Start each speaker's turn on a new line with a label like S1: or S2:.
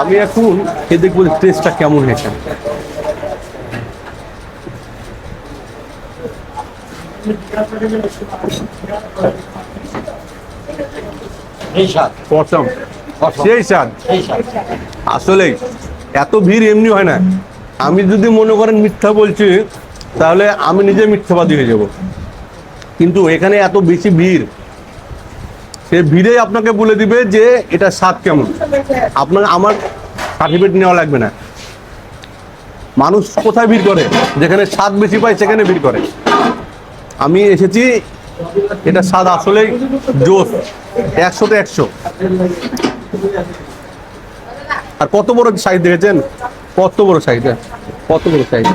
S1: আমি এখন খেয়ে দেখবো টেস্টটা কেমন হয়েছে। প্রথম সেই স্বাদ। আসলে এত ভিড় এমনি হয় না। আমি যদি মনে করেন মিথ্যা বলছি তাহলে আমি নিজে মিথ্যাবাদী হয়ে যাব, কিন্তু এখানে এত বেশি ভিড়, সে ভিড়েই আপনাকে বলে দিবে যে এটা স্বাদ কেমন। আপনার আমার সার্টিফিকেট নেওয়া লাগবে না। মানুষ কোথায় ভিড় করে? যেখানে স্বাদ বেশি পায় সেখানে ভিড় করে। আমি এসেছি, এটা স্বাদ আসলেই জোস, 100-তে 100। আর কত বড় সাইজ দেখেছেন? কত বড় সাইজ, কত বড় সাইজ।